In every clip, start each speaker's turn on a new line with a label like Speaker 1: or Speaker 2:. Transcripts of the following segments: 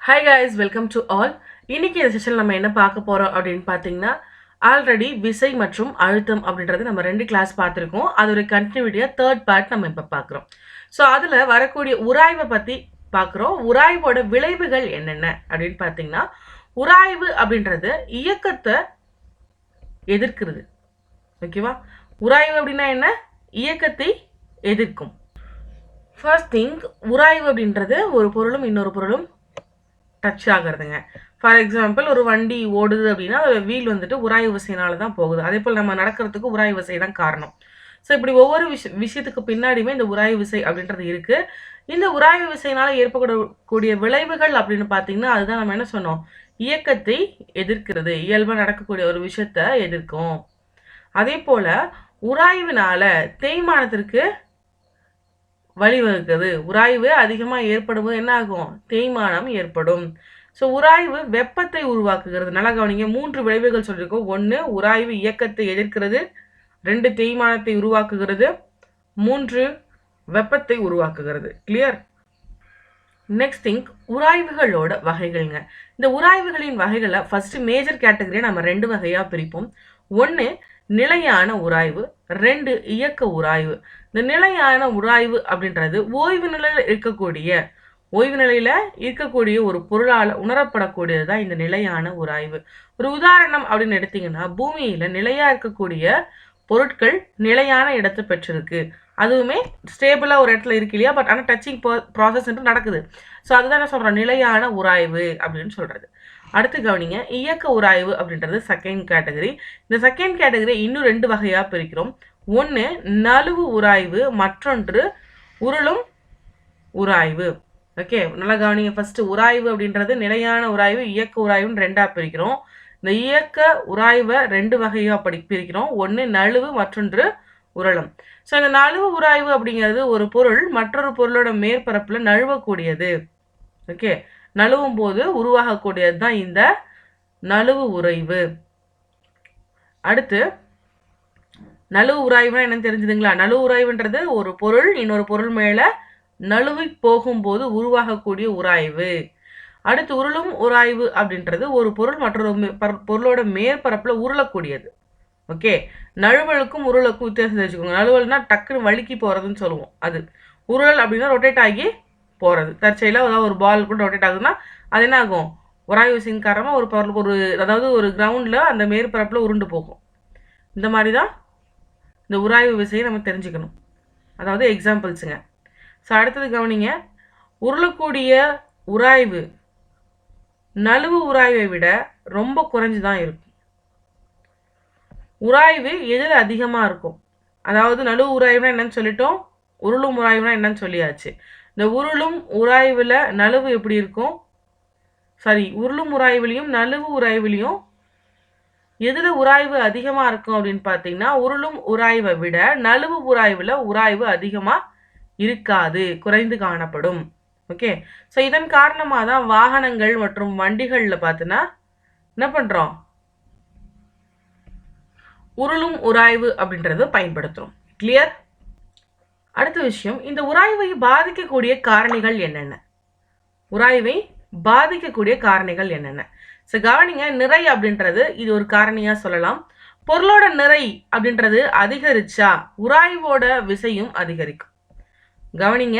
Speaker 1: Hi guys, welcome to all. இன்னைக்கு இந்த செஷன்ல நம்ம என்ன பார்க்க போறோம் அப்படின்னு பார்த்தீங்கன்னா ஆல்ரெடி விசை மற்றும் அழுத்தம் அப்படின்றது நம்ம ரெண்டு கிளாஸ் பார்த்துருக்கோம். அதோட கண்டினியூட்டியா தேர்ட் பார்ட் நம்ம இப்போ பார்க்குறோம். ஸோ அதில் வரக்கூடிய உராய்வை பற்றி பார்க்குறோம். உராய்வோட விளைவுகள் என்னென்ன அப்படின்னு பார்த்தீங்கன்னா உராய்வு அப்படின்றது இயக்கத்தை எதிர்க்கிறது. ஓகேவா? உராய்வு அப்படின்னா என்ன? இயக்கத்தை எதிர்க்கும். ஃபர்ஸ்ட் திங், உராய்வு அப்படின்றது ஒரு பொருளும் இன்னொரு பொருளும் டச் ஆகிறதுங்க. ஃபார் எக்ஸாம்பிள், ஒரு வண்டி ஓடுது அப்படின்னா அதோட வீல் வந்துட்டு உராய்வு விசையினால தான் போகுது. அதே போல் நம்ம நடக்கிறதுக்கு உராய்வு விசை தான் காரணம். ஸோ இப்படி ஒவ்வொரு விஷயத்துக்கு பின்னாடியுமே இந்த உராய்வு விசை அப்படின்றது இருக்குது. இந்த உராய்வு விசையினால் ஏற்படக்கூடிய விளைவுகள் அப்படின்னு பார்த்தீங்கன்னா அதுதான் நம்ம என்ன சொன்னோம், இயக்கத்தை எதிர்க்கிறது. இயல்பாக நடக்கக்கூடிய ஒரு விஷயத்தை எதிர்க்கும். அதே போல் உராய்வினால தேய்மானத்திற்கு வழிவகுக்குது. உராய்வு அதிகமாக ஏற்படும்போது என்ன ஆகும்? தேய்மானம் ஏற்படும். ஸோ உராய்வு வெப்பத்தை உருவாக்குகிறது. நல்லா கவனிங்க, 3 விளைவுகள் சொல்லியிருக்கோம். 1 உராய்வு இயக்கத்தை எதிர்க்கிறது, 2 தேய்மானத்தை உருவாக்குகிறது, 3 வெப்பத்தை உருவாக்குகிறது. கிளியர்? நெக்ஸ்ட் திங், உராய்வுகளோட வகைகள்ங்க. இந்த உராய்வுகளின் வகைகளை ஃபர்ஸ்ட் மேஜர் கேட்டகரியை நம்ம 2 வகையாக பிரிப்போம். 1 நிலையான உராய்வு, 2 இயக்க உராய்வு. இந்த நிலையான உராய்வு அப்படின்றது ஓய்வு நிலையில இருக்கக்கூடிய ஒரு பொருளால் உணரப்படக்கூடியது தான் இந்த நிலையான உராய்வு. ஒரு உதாரணம் அப்படின்னு எடுத்தீங்கன்னா, பூமியில நிலையா இருக்கக்கூடிய பொருட்கள் நிலையான இடத்தை பெற்றிருக்கு. அதுவுமே ஸ்டேபிளா ஒரு இடத்துல இருக்கு இல்லையா? பட் ஆனால் டச்சிங் ப்ராசஸ் நடக்குது. ஸோ அதுதான் என்ன சொல்றோம், நிலையான உராய்வு அப்படின்னு சொல்றது. அடுத்து கவனிங்க, இயக்க உராய்வு அப்படின்றது செகண்ட் கேட்டகரி. இந்த செகண்ட் கேட்டகரி இன்னும் 2 வகையாக பிரிக்கிறோம். 1 நழுவு உராய்வு, மற்றொன்று உருளும் உராய்வு. ஓகே, நல்லா கவனிங்க. ஃபர்ஸ்ட் உராய்வு அப்படின்றது நிலையான உராய்வு, இயக்க உராய்வுன்னு 2ஆக பிரிக்கிறோம். இந்த இயக்க உராய்வை 2 வகையாக பிரிக்கிறோம். 1 நழுவு, மற்றொன்று உருளும். ஸோ இந்த நழுவு உராய்வு அப்படிங்கிறது ஒரு பொருள் மற்றொரு பொருளோட மேற்பரப்பில் நழுவக்கூடியது. ஓகே, நழுவும் போது உருவாகக்கூடியது தான் இந்த நழுவு உராய்வு. அடுத்து நழுவு உராய்வுனா என்னன்னு தெரிஞ்சுதுங்களா? நழுவு உராய்வுன்றது ஒரு பொருள் இன்னொரு பொருள் மேல நழுவி போகும்போது உருவாகக்கூடிய உராய்வு. அடுத்து உருளும் உராய்வு அப்படின்றது ஒரு பொருள் மற்றொரு பொருளோட மேற்பரப்புல உருளக்கூடியது. ஓகே, நழுவலுக்கும் உருளுக்கும் வித்தியாசம் தெரிஞ்சுக்கோங்க. நழுவல்னா டக்குன்னு வழுக்கி போறதுன்னு சொல்லுவோம். அது உருளல் அப்படின்னா ரொட்டேட் ஆகி போகிறது. தற்செயலாக ஏதாவது ஒரு பால் கூட ரொட்டேட் ஆகுதுன்னா அது என்ன ஆகும்? உராய்வு விசையின் காரணமாக ஒரு பொருள் அதாவது ஒரு கிரவுண்டில் அந்த மேற்பரப்பில் உருண்டு போகும். இந்த மாதிரி தான் இந்த உராய்வு விசையை நம்ம தெரிஞ்சுக்கணும். அதாவது எக்ஸாம்பிள்ஸுங்க. ஸோ அடுத்தது கவனிங்க, உருளக்கூடிய உராய்வு நழுவு உராய்வை விட ரொம்ப குறைஞ்சு தான் இருக்கும். உராய்வு எதில் அதிகமாக இருக்கும்? அதாவது நழுவு உராய்வுனா என்னன்னு சொல்லிட்டோம், உருளும் உராய்வுனா என்னன்னு சொல்லியாச்சு. இந்த உருளும் உராய்வில் நழுவு எப்படி இருக்கும்? உருளும் உராய்வுலையும் நழுவு உராய்வுலையும் எதில் உராய்வு அதிகமாக இருக்கும் அப்படின்னு பார்த்தீங்கன்னா, உருளும் உராய்வை விட நழுவு உராய்வில் உராய்வு அதிகமாக இருக்காது, குறைந்து காணப்படும். ஓகே, ஸோ இதன் காரணமாக தான் வாகனங்கள் மற்றும் வண்டிகளில் பார்த்தோன்னா என்ன பண்ணுறோம், உருளும் உராய்வு அப்படின்றது பயன்படுத்துகிறோம். கிளியர்? அடுத்த விஷயம், இந்த உராய்வை பாதிக்கக்கூடிய காரணிகள் என்னென்ன? உராய்வை பாதிக்கக்கூடிய காரணிகள் என்னென்ன? ஸோ கவனிங்க, நிறை அப்படின்றது இது ஒரு காரணியா சொல்லலாம். பொருளோட நிறை அப்படின்றது அதிகரிச்சா உராய்வோட விசையும் அதிகரிக்கும். கவனிங்க,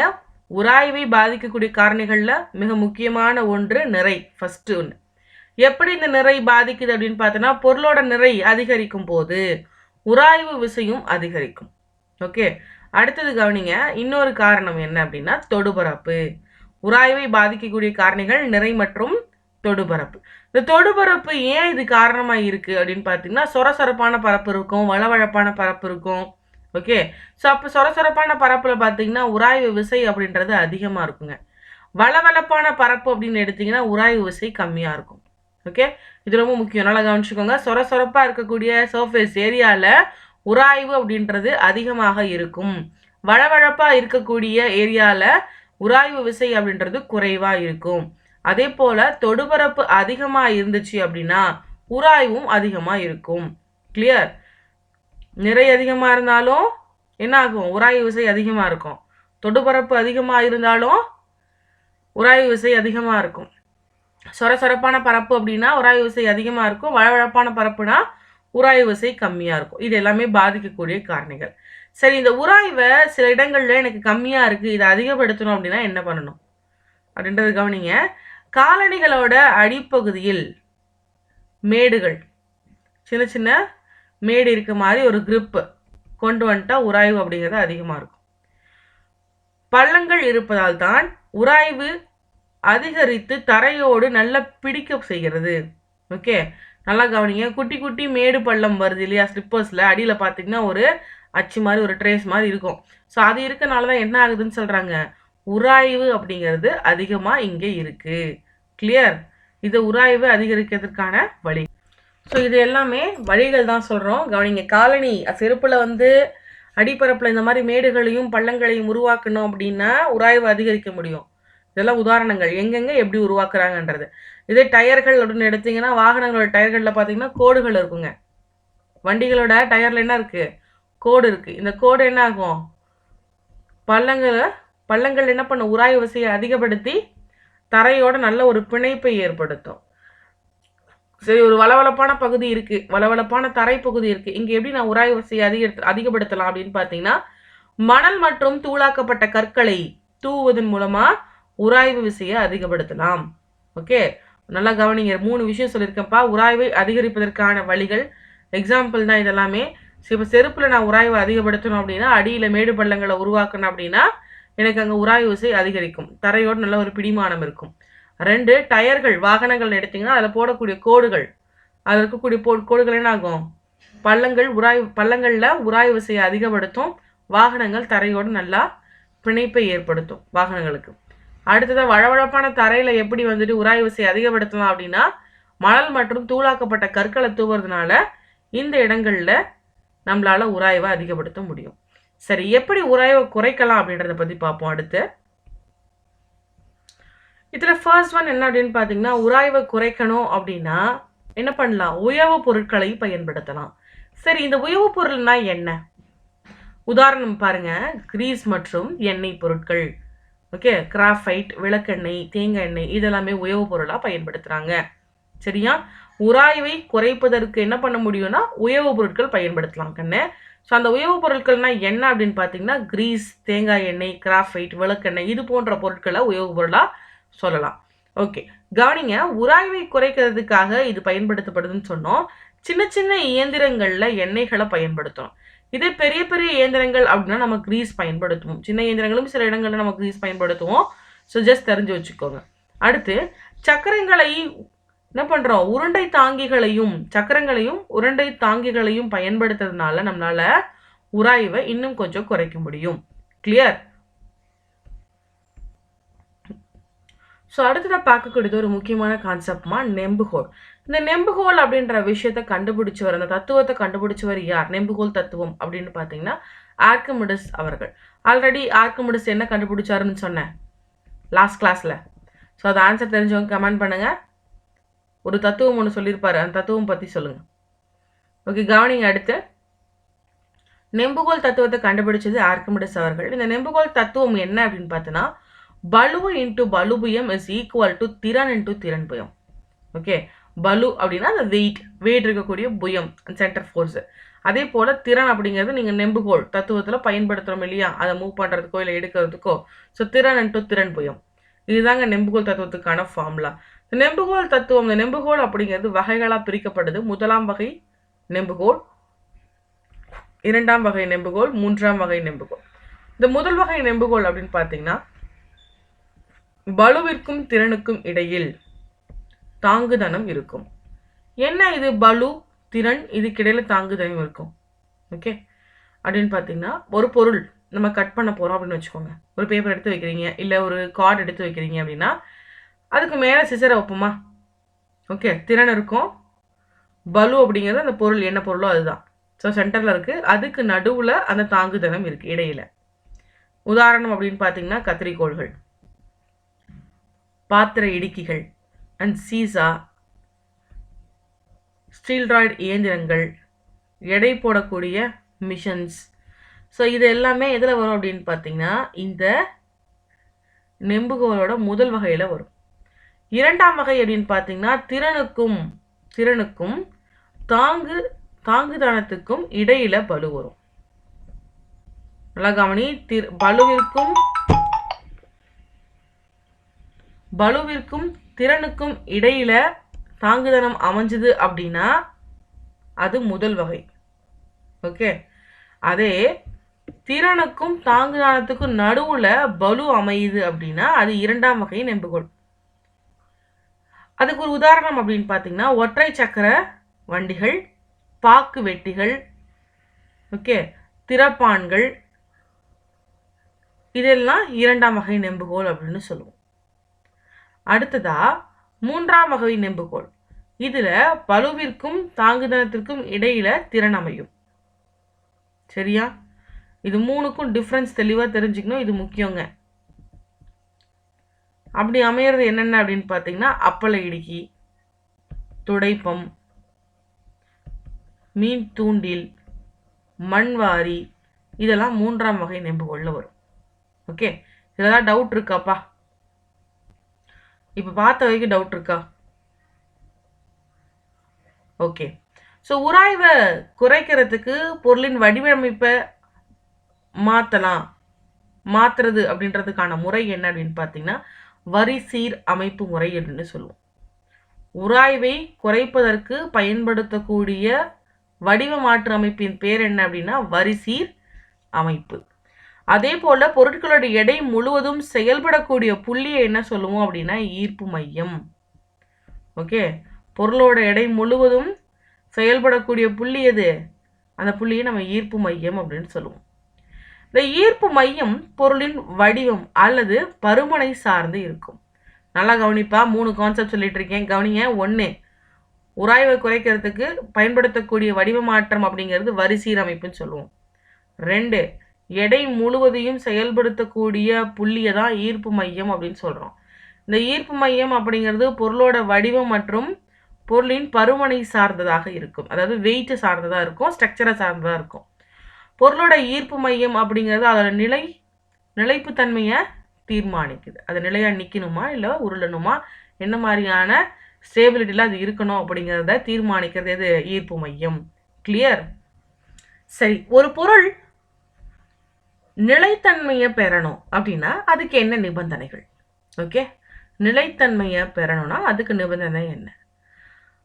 Speaker 1: உராய்வை பாதிக்கக்கூடிய காரணிகள்ல மிக முக்கியமான ஒன்று நிறை. ஃபர்ஸ்ட் ஒன்று. எப்படி இந்த நிறை பாதிக்குது அப்படின்னு பார்த்தோன்னா, பொருளோட நிறை அதிகரிக்கும் போது உராய்வு விசையும் அதிகரிக்கும். ஓகே, அடுத்தது கவனிங்க, இன்னொரு காரணம் என்ன அப்படின்னா தொடுபரப்பு. உராய்வை பாதிக்கக்கூடிய காரணிகள் நிறை மற்றும் தொடுபரப்பு. இந்த தொடுபரப்பு ஏன் இது காரணமாக இருக்கு அப்படின்னு பார்த்தீங்கன்னா, சொரசொரப்பான பரப்பு இருக்கும், வளவழப்பான பரப்பு இருக்கும். ஓகே, ஸோ அப்போ சொரசொரப்பான பரப்பில் பார்த்தீங்கன்னா உராய்வு விசை அப்படின்றது அதிகமாக இருக்குங்க. வளவளப்பான பரப்பு அப்படின்னு எடுத்தீங்கன்னா உராய்வு விசை கம்மியாக இருக்கும். ஓகே, இது ரொம்ப முக்கியம், நல்லா கவனிச்சுக்கோங்க. சொரசொரப்பாக இருக்கக்கூடிய சர்ஃபேஸ் ஏரியாவில் உராய்வு அப்படின்றது அதிகமாக இருக்கும். வளவழப்பாக இருக்கக்கூடிய ஏரியாவில் உராய்வு விசை அப்படின்றது குறைவாக இருக்கும். அதே போல் தொடுபரப்பு அதிகமாக இருந்துச்சு அப்படின்னா உராய்வும் அதிகமாக இருக்கும். கிளியர்? நிறை அதிகமாக இருந்தாலும் என்ன ஆகும்? உராய்வு விசை அதிகமாக இருக்கும். தொடுபரப்பு அதிகமாக இருந்தாலும் உராய்வு விசை அதிகமாக இருக்கும். சொரசொரப்பான பரப்பு அப்படின்னா உராய்வு விசை அதிகமாக இருக்கும். வழவழப்பான பரப்புனா உராய்வு விசை கம்மியாக இருக்கும். இது எல்லாமே பாதிக்கக்கூடிய காரணிகள். சரி, இந்த உராய்வை சில இடங்கள்ல எனக்கு கம்மியாக இருக்குது, இதை அதிகப்படுத்தணும் அப்படின்னா என்ன பண்ணணும் அப்படின்றது கவனிங்க. காலணிகளோட அடிப்பகுதியில் மேடுகள், சின்ன சின்ன மேடு இருக்க மாதிரி ஒரு கிரிப்பு கொண்டு வந்துட்டா உராய்வு அப்படிங்கிறது அதிகமாக இருக்கும். பள்ளங்கள் இருப்பதால் தான் உராய்வு அதிகரித்து தரையோடு நல்லா பிடிக்க செய்கிறது. ஓகே, நல்லா கவனிங்க. குட்டி குட்டி மேடு பள்ளம் வருது இல்லையா ஸ்லிப்பர்ஸில், அடியில் பார்த்தீங்கன்னா ஒரு அச்சு மாதிரி ஒரு ட்ரேஸ் மாதிரி இருக்கும். ஸோ அது இருக்கனால தான் என்ன ஆகுதுன்னு சொல்கிறாங்க, உராய்வு அப்படிங்கிறது அதிகமாக இங்கே இருக்குது. கிளியர்? இது உராய்வு அதிகரிக்கிறதுக்கான வழி. ஸோ இது எல்லாமே வழிகள் தான் சொல்கிறோம். கவனிங்க, காலனி செருப்பில் வந்து அடிப்பரப்பில் இந்த மாதிரி மேடுகளையும் பள்ளங்களையும் உருவாக்கணும் அப்படின்னா உராய்வு அதிகரிக்க முடியும். இதெல்லாம் உதாரணங்கள், எங்கெங்கே எப்படி உருவாக்குறாங்கன்றது. இதே டயர்கள் அப்படின்னு எடுத்திங்கன்னா வாகனங்களோட டயர்களில் பார்த்தீங்கன்னா கோடுகள் இருக்குங்க. வண்டிகளோட டயரில் என்ன இருக்குது, கோடு இருக்குது. இந்த கோடு என்ன ஆகும், பள்ளங்கள் என்ன பண்ண உராய்வு விசையை அதிகப்படுத்தி தரையோட நல்ல ஒரு பிணைப்பை ஏற்படுத்தும். சரி, ஒரு வளவளப்பான பகுதி இருக்குது, வளவளப்பான தரை பகுதி இருக்குது. இங்கே எப்படி நான் உராய்வு விசையை அதிகப்படுத்தலாம் அப்படின்னு பார்த்தீங்கன்னா மணல் மற்றும் தூளாக்கப்பட்ட கற்களை தூவுவதன் மூலமாக உராய்வு விசையை அதிகப்படுத்தலாம். ஓகே, நல்லா கவனிங்க. 3 விஷயம் சொல்லியிருக்கேன்ப்பா, உராய்வை அதிகரிப்பதற்கான வழிகள். எக்ஸாம்பிள் தான் இதெல்லாமே. இப்போ செருப்பில் நான் உராய்வை அதிகப்படுத்தணும் அப்படின்னா அடியில் மேடு பள்ளங்களை உருவாக்கணும் அப்படின்னா எனக்கு அங்கே உராய்வு விசை அதிகரிக்கும், தரையோடு நல்ல ஒரு பிடிமானம் இருக்கும். 2, டயர்கள் வாகனங்கள் எடுத்திங்கன்னா அதில் போடக்கூடிய கோடுகள், அதில் இருக்கக்கூடிய கோடுகள் என்ன ஆகும், பள்ளங்களில் உராய்வு விசையை அதிகப்படுத்தும், வாகனங்கள் தரையோடு நல்லா பிணைப்பை ஏற்படுத்தும் வாகனங்களுக்கு. அடுத்ததாக வழவழப்பான தரையில் எப்படி வந்துட்டு உராய்வு விசையை அதிகப்படுத்தலாம் அப்படின்னா மணல் மற்றும் தூளாக்கப்பட்ட கற்களை தூவுறதுனால இந்த இடங்களில் நம்மளால் உராய்வை அதிகப்படுத்த முடியும். சரி, எப்படி உராய்வை குறைக்கலாம் அப்படின்றத பற்றி பார்ப்போம் அடுத்து. இதில் ஃபர்ஸ்ட் ஒன் என்ன அப்படின்னு பார்த்தீங்கன்னா, உராய்வை குறைக்கணும் அப்படின்னா என்ன பண்ணலாம், உயவு பொருட்களை பயன்படுத்தலாம். சரி, இந்த உயவு பொருள்னா என்ன? உதாரணம் பாருங்க, கிரீஸ் மற்றும் எண்ணெய் பொருட்கள். ஓகே, கிராஃபைட், விளக்கெண்ணெய், தேங்காய் எண்ணெய் இதெல்லாமே உயவு பொருளாக பயன்படுத்துகிறாங்க. சரியா? உராய்வை குறைப்பதற்கு என்ன பண்ண முடியும்னா உயவு பொருட்கள் பயன்படுத்தலாம் கண்ணு. ஸோ அந்த உயவு பொருட்கள்னா என்ன அப்படின்னு பார்த்தீங்கன்னா கிரீஸ், தேங்காய் எண்ணெய், கிராஃபைட், விளக்கெண்ணெய் இது போன்ற பொருட்களை உயவு பொருளாக சொல்லலாம். ஓகே, கவனிங்க, உராய்வை குறைக்கிறதுக்காக இது பயன்படுத்தப்படுதுன்னு சொன்னோம். சின்ன சின்ன இயந்திரங்களில் எண்ணெய்களை பயன்படுத்தணும். இதே பெரிய பெரிய இயந்திரங்கள் அப்படின்னா நம்ம கிரீஸ் பயன்படுத்துவோம். சின்ன இயந்திரங்களும் சில இடங்களில் நம்ம கிரீஸ் பயன்படுத்துவோம். ஸோ ஜஸ்ட் தெரிஞ்சு வச்சுக்கோங்க. அடுத்து சக்கரங்களை என்ன பண்ணுறோம், சக்கரங்களையும் உருண்டை தாங்கிகளையும் பயன்படுத்துறதுனால நம்மளால உராய்வை இன்னும் கொஞ்சம் குறைக்க முடியும். கிளியர்? ஸோ அடுத்ததாக பார்க்கக்கூடியது ஒரு முக்கியமான கான்செப்ட்மா நெம்புகோல். இந்த நெம்புகோல் அப்படின்ற விஷயத்தை கண்டுபிடிச்சவர், அந்த தத்துவத்தை கண்டுபிடிச்சவர் யார்? நெம்புகோல் தத்துவம் அப்படின்னு பார்த்தீங்கன்னா ஆர்க்கிமிடிஸ் அவர்கள். ஆல்ரெடி ஆர்க்கிமிடிஸ் என்ன கண்டுபிடிச்சாருன்னு சொன்னேன் லாஸ்ட் கிளாஸில். ஸோ அது ஆன்சர் தெரிஞ்சவங்க கமெண்ட் பண்ணுங்கள். ஒரு தத்துவம் ஒன்று சொல்லியிருப்பாரு, அந்த தத்துவம் பற்றி சொல்லுங்கள். ஓகே, கவனிங்க. அடுத்து நெம்புகோல் தத்துவத்தை கண்டுபிடிச்சது ஆர்க்கிமிடிஸ் அவர்கள். இந்த நெம்புகோல் தத்துவம் என்ன அப்படின்னு பார்த்தோன்னா பலு இன்டு பலுபுயம் இஸ் ஈக்குவல் டு திறன் இன்டு திறன் புயம். ஓகே, பலு அப்படின்னா அந்த வெயிட் இருக்கக்கூடிய புயம், சென்டர் ஃபோர்ஸ். அதே போல் திறன் அப்படிங்கிறது நீங்கள் நெம்புகோல் தத்துவத்தில் பயன்படுத்துகிறோம் இல்லையா, அதை மூவ் பண்ணுறதுக்கோ இல்லை எடுக்கிறதுக்கோ. ஸோ திறன் இன்டு திறன் புயம், இதுதாங்க நெம்புகோல் தத்துவத்துக்கான ஃபார்முலா. நெம்புகோல் தத்துவம், இந்த நெம்புகோல் அப்படிங்கிறது வகைகளாக பிரிக்கப்படுது. 1ஆம் வகை நெம்புகோல், 2ஆம் வகை நெம்புகோல், 3ஆம் வகை நெம்புகோல். இந்த முதல் வகை நெம்புகோல் அப்படின்னு பார்த்தீங்கன்னா பலுவிற்கும் திறனுக்கும் இடையில் தாங்குதனம் இருக்கும். என்ன இது பலு திறன், இதுக்கிடையில தாங்குதனம் இருக்கும். ஓகே, அப்படின்னு பார்த்தீங்கன்னா ஒரு பொருள் நம்ம கட் பண்ண போகிறோம் அப்படின்னு வச்சுக்கோங்க. ஒரு பேப்பர் எடுத்து வைக்கிறீங்க, இல்லை ஒரு கார்டு எடுத்து வைக்கிறீங்க அப்படின்னா அதுக்கு மேலே சிசரை வைப்போமா? ஓகே, திறன் இருக்கும். பலு அப்படிங்கிறது அந்த பொருள் என்ன பொருளோ அதுதான். ஸோ சென்டரில் இருக்குது, அதுக்கு நடுவில் அந்த தாங்குதனம் இருக்குது இடையில. உதாரணம் அப்படின்னு பார்த்தீங்கன்னா கத்திரிக்கோள்கள், பாத்திர இடுக்கிகள் அண்ட் சீசா, ஸ்டீல்ராய்டு இயந்திரங்கள், எடை போடக்கூடிய மிஷன்ஸ். ஸோ இது எல்லாமே எதில் வரும் அப்படின்னு பார்த்தீங்கன்னா இந்த நெம்புகோலோட முதல் வகையில் வரும். இரண்டாம் வகை அப்படின்னு பார்த்தீங்கன்னா திறனுக்கும் தாங்குதானத்துக்கும் இடையில பளு வரும். நல்லா கவனி. பளுவிற்கும் திறனுக்கும் இடையில தாங்குதனம் அமைஞ்சது அப்படின்னா அது முதல் வகை. ஓகே. அதே திறனுக்கும் தாங்குதானத்துக்கும் நடுவுல பளு அமையுது அப்படின்னா அது இரண்டாம் வகை நெம்புகோல். அதுக்கு ஒரு உதாரணம் அப்படின்னு பார்த்தீங்கன்னா ஒற்றை சக்கர வண்டிகள், பாக்கு வெட்டிகள், ஓகே, திறப்பான்கள், இதெல்லாம் இரண்டாம் வகை நெம்புகோல் அப்படின்னு சொல்லுவோம். அடுத்ததா மூன்றாம் வகை நெம்புகோல். இதுல பளுவிற்கும் தாங்குதனத்திற்கும் இடையில திறன் அமையும். சரியா? இது மூணுக்கும் டிஃபரன்ஸ் தெளிவா தெரிஞ்சுக்கணும். இது முக்கியங்க. அப்படி அமையிறது என்னென்ன அப்படின்னு பார்த்தீங்கன்னா அப்பள இடுக்கி, துடைப்பம், மீன் தூண்டில், மண்வாரி, இதெல்லாம் மூன்றாம் வகை நெம்புகோல்ல வரும். ஓகே. இதெல்லாம் டவுட் இருக்காப்பா? இப்போ பார்த்த வரைக்கும் டவுட் இருக்கா? ஓகே. ஸோ உராய்வை குறைக்கிறதுக்கு பொருளின் வடிவமைப்பை மாத்துறது அப்படின்றதுக்கான முறை என்ன அப்படின்னு பார்த்தீங்கன்னா வரி சீர் அமைப்பு முறை அப்படின்னு சொல்லுவோம். உராய்வை குறைப்பதற்கு பயன்படுத்தக்கூடிய வடிவ மாற்று அமைப்பின் பேர் என்ன அப்படின்னா வரி சீர் அமைப்பு. அதே போல பொருட்களோட எடை முழுவதும் செயல்படக்கூடிய புள்ளியை என்ன சொல்லுவோம் அப்படின்னா ஈர்ப்பு மையம். ஓகே. பொருளோட எடை முழுவதும் செயல்படக்கூடிய புள்ளி எது? அந்த புள்ளியை நம்ம ஈர்ப்பு மையம் அப்படின்னு சொல்லுவோம். இந்த ஈர்ப்பு மையம் பொருளின் வடிவம் அல்லது பருமனை சார்ந்து இருக்கும். நல்லா கவனிப்பா. 3 கான்செப்ட் சொல்லிட்டு இருக்கேன், கவனிங்க. 1, உராய்வை குறைக்கிறதுக்கு பயன்படுத்தக்கூடிய வடிவ மாற்றம் அப்படிங்கிறது வரி சீரமைப்புன்னு சொல்லுவோம். 2, எடை முழுவதையும் செயல்படுத்தக்கூடிய புள்ளியை தான் ஈர்ப்பு மையம் அப்படின்னு சொல்கிறோம். இந்த ஈர்ப்பு மையம் அப்படிங்கிறது பொருளோட வடிவம் மற்றும் பொருளின் பருமனை சார்ந்ததாக இருக்கும். அதாவது வெயிட் சார்ந்ததாக இருக்கும், ஸ்ட்ரக்சரை சார்ந்ததாக இருக்கும். பொருளோட ஈர்ப்பு மையம் அப்படிங்கிறது அதோட நிலைப்புத்தன்மையை தீர்மானிக்குது. அது நிலையாக நிற்கணுமா இல்லை உருளணுமா, என்ன மாதிரியான ஸ்டேபிலிட்டியில் அது இருக்கணும் அப்படிங்கிறத தீர்மானிக்கிறது எது? ஈர்ப்பு மையம். கிளியர்? சரி. ஒரு பொருள் நிலைத்தன்மையை பெறணும் அப்படின்னா அதுக்கு என்ன நிபந்தனைகள்? ஓகே. நிலைத்தன்மையை பெறணும்னா அதுக்கு நிபந்தனை என்ன?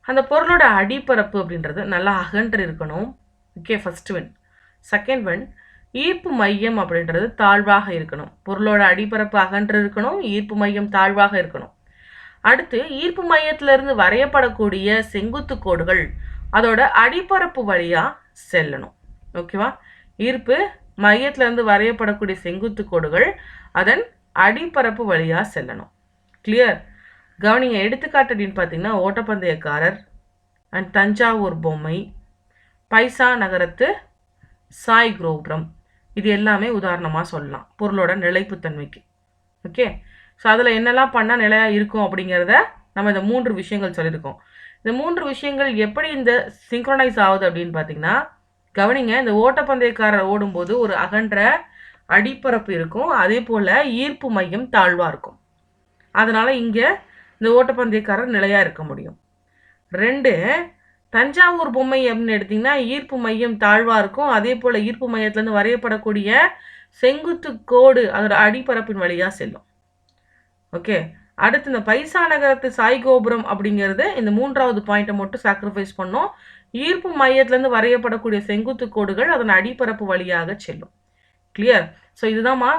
Speaker 1: அந்த பொருளோட அடிப்பரப்பு அப்படின்றது நல்லா அகன்று இருக்கணும். Okay, first one. Second one, ஈர்ப்பு மையம் அப்படின்றது தாழ்வாக இருக்கணும். பொருளோட அடிப்பரப்பு அகன்று இருக்கணும், ஈர்ப்பு மையம் தாழ்வாக இருக்கணும். அடுத்து ஈர்ப்பு மையத்திலிருந்து வரையப்படக்கூடிய செங்குத்து கோடுகள் அதோட அடிப்பரப்பு வழியா செல்லணும். ஓகேவா? ஈர்ப்பு மையத்திலிருந்து வரையப்படக்கூடிய செங்குத்து கோடுகள் அதன் அடிப்பரப்பு வழியா செல்லணும். கிளியர்? கவனிங்க. எடுத்துக்காட்டு அப்படின்னு பார்த்தீங்கன்னா ஓட்டப்பந்தயக்காரர் அண்ட் தஞ்சாவூர் பொம்மை, பைசா நகரத்து சாய் கோபுரம், இது எல்லாமே உதாரணமாக சொல்லலாம் பொருளோட நிலைப்புத்தன்மைக்கு. ஓகே. ஸோ அதில் என்னெல்லாம் பண்ணால் நிலையாக இருக்கும் அப்படிங்கிறத நம்ம இந்த 3 விஷயங்கள் சொல்லியிருக்கோம். இந்த 3 விஷயங்கள் எப்படி இந்த சிங்க்ரோனைஸ் ஆகுது அப்படின்னு பார்த்தீங்கன்னா கவனிங்க. இந்த ஓட்டப்பந்தயக்காரர் ஓடும்போது ஒரு அகன்ற அடிப்பரப்பு இருக்கும், அதே போல் ஈர்ப்பு மையம் தாழ்வாக இருக்கும். அதனால் இங்கே இந்த ஓட்டப்பந்தயக்காரர் நிலையாக இருக்க முடியும். 2, தஞ்சாவூர் பொம்மை அப்படின்னு எடுத்திங்கன்னா ஈர்ப்பு மையம் தாழ்வாக இருக்கும், அதே போல் ஈர்ப்பு மையத்துலேருந்து வரையப்படக்கூடிய செங்குத்து கோடு அதோட அடிப்பரப்பின் வழியாக செல்லும். ஓகே. அடுத்து இந்த பைசா நகரத்து சாய் கோபுரம் அப்படிங்கிறது இந்த 3வது பாயிண்ட்டை மட்டும் சாக்ரிஃபைஸ் பண்ணோம். ஈர்ப்பு மையத்திலேருந்து வரையப்படக்கூடிய செங்குத்து கோடுகள் அதன் அடிப்பரப்பு வழியாக செல்லும். கிளியர்? ஸோ இதுதான்மா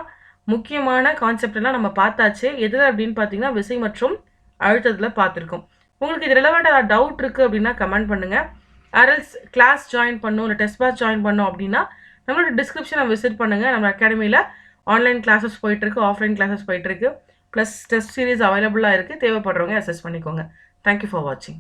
Speaker 1: முக்கியமான கான்செப்ட் எல்லாம் நம்ம பார்த்தாச்சு. எதில் அப்படின்னு பார்த்தீங்கன்னா விசை மற்றும் அழுத்தத்தில் பார்த்துருக்கோம். உங்களுக்கு இது ரிலவெண்ட்டாக டவுட் இருக்குது அப்படின்னா கமெண்ட் பண்ணுங்கள். அரல்ஸ் கிளாஸ் ஜாயின் பண்ணணும் இல்லை டெஸ்ட் பேட்ச் ஜாயின் பண்ணோம் அப்படின்னா நம்மளோட டிஸ்கிரிப்ஷனை விசிட் பண்ணுங்கள். நம்ம அகாடமியில் ஆன்லைன் கிளாஸஸ் போயிட்டுருக்கு, ஆஃப்லைன் கிளாஸஸ் போயிட்டுருக்கு, ப்ளஸ் டெஸ்ட் சீரீஸ் அவைலபிளாக இருக்குது. தேவைப்படுறவங்க அசஸ் பண்ணிக்கோங்க. தேங்க்யூ ஃபார் வாட்சிங்.